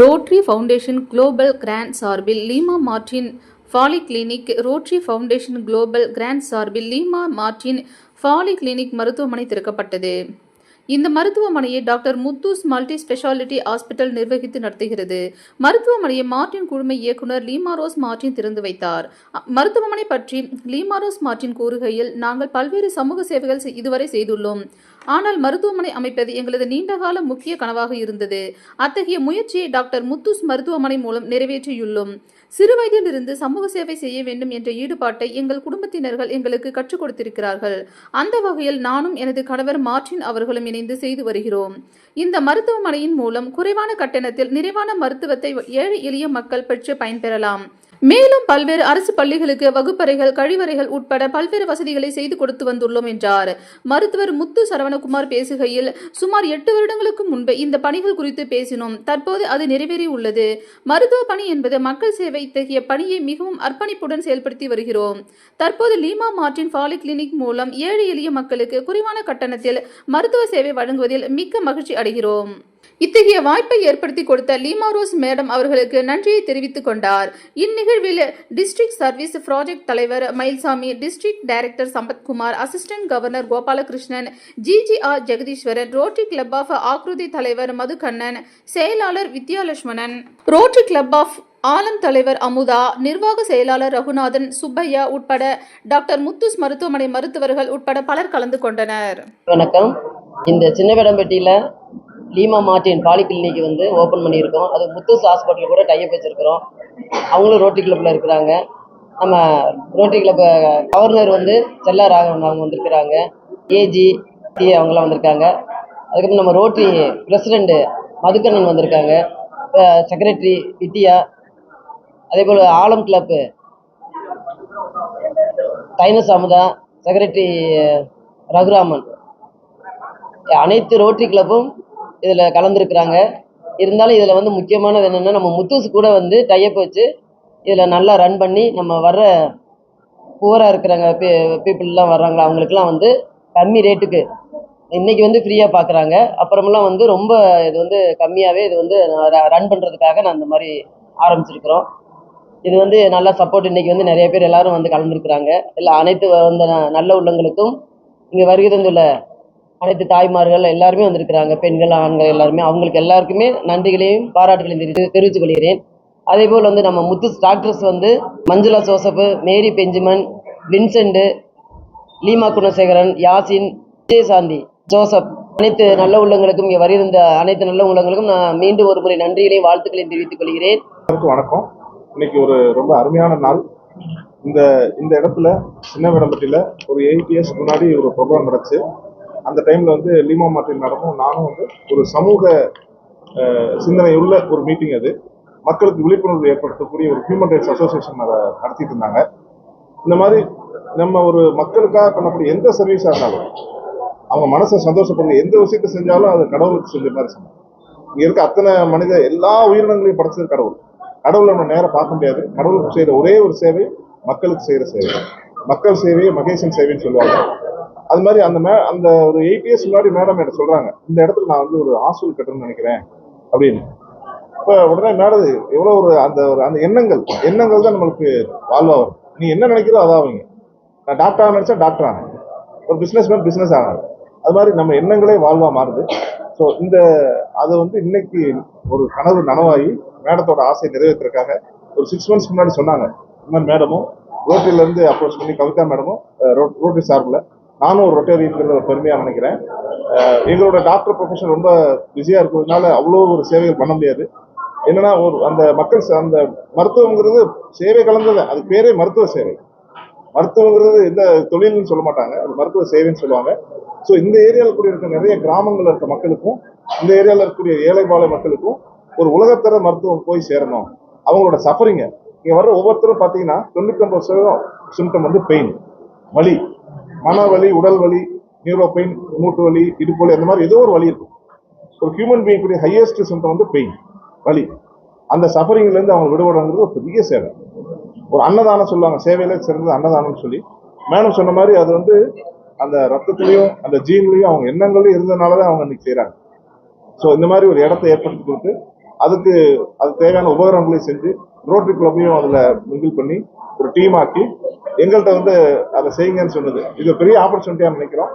Rotary foundation global grant சார்பில் Leema Martin polyclinic rotary foundation global grant சார்பில் Leema Martin polyclinic மருத்துவமனை திறக்கப்பட்டது. இந்த மருத்துவமனையை doctor Muthu's multi speciality hospital நிர்வகித்து நடத்துகிறது. மருத்துவமனையை மார்டின் குழும இயக்குனர் லீமாரோஸ் மார்டின் திறந்து வைத்தார். மருத்துவமனை பற்றி லீமாரோஸ் மார்டின் கூறுகையில், நாங்கள் பல்வேறு சமூக சேவைகள் இதுவரை செய்துள்ளோம். ஆனால் மருத்துவமனை அமைப்பது எங்களது நீண்டகால முக்கிய கனவாக இருந்தது. அத்தகைய முயற்சியை டாக்டர் முத்தூஸ் மருத்துவமனை மூலம் நிறைவேற்றியுள்ளோம். சிறுவயதிலிருந்து சமூக சேவை செய்ய வேண்டும் என்ற ஈடுபாட்டை எங்கள் குடும்பத்தினர்கள் எங்களுக்கு கற்றுக் கொடுத்திருக்கிறார்கள். அந்த வகையில் நானும் எனது கணவர் மார்டின் அவர்களும் இணைந்து செய்து வருகிறோம். இந்த மருத்துவமனையின் மூலம் குறைவான கட்டணத்தில் நிறைவான மருத்துவத்தை ஏழை எளிய மக்கள் பெற்று பயன்பெறலாம். மேலும் பல்வேறு அரசு பள்ளிகளுக்கு வகுப்பறைகள், கழிவறைகள் உட்பட பல்வேறு வசதிகளை செய்து கொடுத்து வந்துள்ளோம் என்றார். மருத்துவர் முத்து சரவணகுமார் பேசுகையில், சுமார் 8 வருடங்களுக்கு முன்பு இந்த பணிகள் குறித்து பேசினோம். தற்போது அது நிறைவேறி உள்ளது. மருத்துவ பணி என்பது மக்கள் சேவை. இத்தகைய பணியை மிகவும் அர்ப்பணிப்புடன் செயல்படுத்தி வருகிறோம். தற்போது லீமா மார்டின் பாலிகிளினிக் மூலம் ஏழை எளிய மக்களுக்கு குறைவான கட்டணத்தில் மருத்துவ சேவை வழங்குவதில் மிக்க மகிழ்ச்சி அடைகிறோம். இத்தகைய வாய்ப்பை ஏற்படுத்தி கொடுத்த லீமாரோஸ் மேடம் அவர்களுக்கு நன்றியை தெரிவித்துக் கொண்டார். இந்நிகழ்வில் டிஸ்ட்ரிக்ட் சர்வீஸ் ப்ராஜெக்ட் தலைவர் Mayilsamy, district director Sampathkumar, assistant governor Gopalakrishnan, GGR Jegadeeswaran, rotary club of Akruthi தலைவர் மதுகண்ணன், செயலாளர் Vidyalakshmanan, rotary club of Aalam தலைவர் அமுதா, நிர்வாக செயலாளர் ரகுநாதன், சுப்பையா உட்பட டாக்டர் முத்தூஸ் மருத்துவமனை மருத்துவர்கள் உட்பட பலர் கலந்து கொண்டனர். வணக்கம். இந்த சின்னவேடம்பட்டியில லீமா மார்டின் பாலிகிளினிக் ஓப்பன் பண்ணியிருக்கோம். அது முத்தூஸ் ஹாஸ்பிட்டல் கூட டைப் வச்சிருக்கிறோம். அவங்களும் ரோட்டரி கிளப்ல இருக்கிறாங்க. நம்ம ரோட்டரி கிளப் கவர்னர் செல்லா ராகவன் அவங்க வந்திருக்கிறாங்க. AG அவங்களாம் வந்திருக்காங்க. அதுக்கப்புறம் நம்ம ரோட்டரி பிரசிடெண்ட் மதுக்கண்ணன் வந்திருக்காங்க. செக்ரட்டரி வித்யா, அதே போல் ஆலம் கிளப்பு தைனஸ் அமுதா, செக்ரட்டரி ரகுராமன், அனைத்து ரோட்டரி கிளப்பும் இதில் கலந்துருக்குறாங்க. இருந்தாலும் இதில் முக்கியமானது என்னென்னா, நம்ம முத்தூஸ் கூட டைப் வச்சு இதில் நல்லா ரன் பண்ணி நம்ம வர்ற புவராக இருக்கிறாங்க பீப்புளெலாம் வர்றாங்களா, அவங்களுக்குலாம் கம்மி ரேட்டுக்கு இன்றைக்கி ஃப்ரீயாக பார்க்குறாங்க. அப்புறமெல்லாம் ரொம்ப இது கம்மியாகவே இது ரன் பண்ணுறதுக்காக நான் இந்த மாதிரி ஆரம்பிச்சிருக்கிறோம். இது நல்லா சப்போர்ட். இன்றைக்கி நிறைய பேர் எல்லோரும் கலந்துருக்குறாங்க. இல்லை அனைத்து நல்ல உள்ளங்களுக்கும் இங்கே வருகை தந்துள்ள அனைத்து தாய்மார்கள் எல்லாருமே வந்திருக்கிறாங்க. பெண்கள், ஆண்கள் எல்லாருமே, அவங்களுக்கு எல்லாருக்குமே நன்றிகளையும் பாராட்டுகளையும் தெரிவித்துக் கொள்கிறேன். அதே போல் நம்ம Muthoos doctors Manjula Joseph, Mary Benjamin, Vincent, Leema Gunasekaran, Yasin, Vijayashanthi, Joseph, அனைத்து நல்ல உள்ளங்களுக்கும் இங்கே வருகின்ற அனைத்து நல்ல உள்ளங்களுக்கும் நான் மீண்டும் ஒரு முறை நன்றிகளையும் வாழ்த்துக்களையும் தெரிவித்துக் கொள்கிறேன். வணக்கம். இன்னைக்கு ஒரு ரொம்ப அருமையான நாள். இந்த இடத்துல சின்னவேடம்பட்டியில ஒரு 8 years முன்னாடி ஒரு ப்ரோக்ராம் நடந்துச்சு. அந்த டைம்ல லீமா மார்டின் மேடமும் நானும் ஒரு சமூக சிந்தனை உள்ள ஒரு மீட்டிங். அது மக்களுக்கு விழிப்புணர்வு ஏற்படுத்தக்கூடிய ஒரு ஹியூமன் ரைட்ஸ் அசோசியேஷன் அதை நடத்திட்டு இருந்தாங்க. இந்த மாதிரி நம்ம ஒரு மக்களுக்காக பண்ணக்கூடிய எந்த சர்வீஸாக இருந்தாலும், அவங்க மனசை சந்தோஷப்படுற எந்த விஷயத்தை செஞ்சாலும் அது கடவுளுக்கு செஞ்ச மாதிரி சொன்னாங்க. இங்கே இருக்க அத்தனை மனித எல்லா உயிரினங்களையும் படைச்சது கடவுள். கடவுளை நம்ம நேரம் பார்க்க முடியாது. கடவுளுக்கு செய்கிற ஒரே ஒரு சேவை மக்களுக்கு செய்கிற சேவை. மக்கள் சேவையை மகேசன் சேவைன்னு சொல்லுவாங்க. அது மாதிரி அந்த ஒரு 8 years முன்னாடி மேடம் என்ன சொல்றாங்க, இந்த இடத்துல நான் ஒரு ஹாஸ்டல் கட்டணும்னு நினைக்கிறேன் அப்படின்னு. இப்போ உடனே மேடம் எவ்வளோ அந்த எண்ணங்கள் தான் நம்மளுக்கு வாழ்வா வரும். நீ என்ன நினைக்கிறோ அதாவீங்க. நான் டாக்டராக நினைச்சா டாக்டர் ஆனேன், ஒரு பிஸ்னஸ் ஆனாங்க. அது மாதிரி நம்ம எண்ணங்களே வாழ்வா மாறுது. ஸோ அது இன்னைக்கு ஒரு கனவு நனவாகி மேடத்தோட ஆசையை நிறைவேற்றுறதுக்காக ஒரு 6 months முன்னாடி சொன்னாங்க. இந்த மாதிரி மேடமும் ரோட்டரியிலேருந்து அப்ரோச் பண்ணி, கவிதா மேடமும் ரோட்டரி சார்பில், நானும் ஒரு ரொட்டேரியன்கிறது ஒரு பெருமையாக நினைக்கிறேன். எங்களோட டாக்டர் ப்ரொஃபஷன் ரொம்ப பிஸியாக இருக்கிறதுனால அவ்வளோ ஒரு சேவைகள் பண்ண முடியாது. என்னன்னா அந்த மக்கள் அந்த மருத்துவங்கிறது சேவை கலந்தது. அது பேரே மருத்துவ சேவை. மருத்துவங்கிறது எந்த தொழில்னு சொல்ல மாட்டாங்க, அது மருத்துவ சேவைன்னு சொல்லுவாங்க. ஸோ இந்த ஏரியாவில் கூட இருக்க நிறைய கிராமங்களில் இருக்க மக்களுக்கும், இந்த ஏரியாவில் இருக்கக்கூடிய ஏழைபாளைய மக்களுக்கும் ஒரு உலகத்தர மருத்துவம் போய் சேரணும். அவங்களோட சஃபரிங்க இங்கே வர்ற ஒவ்வொருத்தரும் பார்த்தீங்கன்னா 99% சிம்டம் பெயின், வலி, மனவலி, உடல் வலி, நியூரோ பெயின், மூட்டு வலி, இடுப்பு வலி, அந்த மாதிரி ஏதோ ஒரு வலி இருக்கும். ஒரு ஹியூமன் பீயிங் கூடிய ஹையஸ்ட் சிம்டம் பெயின், வலி. அந்த சஃபரிங்லேருந்து அவங்க விடுபடுறது ஒரு பெரிய சேவை. ஒரு அன்னதானம் சொல்லுவாங்க, சேவையில சிறந்தது அன்னதானம்னு சொல்லி. மேடம் சொன்ன மாதிரி அது அந்த ரத்தத்திலையும் அந்த ஜீன்லையும் அவங்க எண்ணங்களையும் இருந்ததுனால தான் அவங்க இன்னைக்கு செய்கிறாங்க. ஸோ இந்த மாதிரி ஒரு இடத்தை ஏற்படுத்தி கொடுத்து அதுக்கு தேவையான உபகரணங்களையும் செஞ்சு ரோட்டரி கிளப்பையும் அதில் மிங்கிள் பண்ணி ஒரு டீம் ஆக்கி எங்கள்கிட்ட வந்து அதை செய்யுங்கன்னு சொன்னது இது பெரிய ஆப்பர்ச்சுனிட்டியாக நினைக்கிறோம்.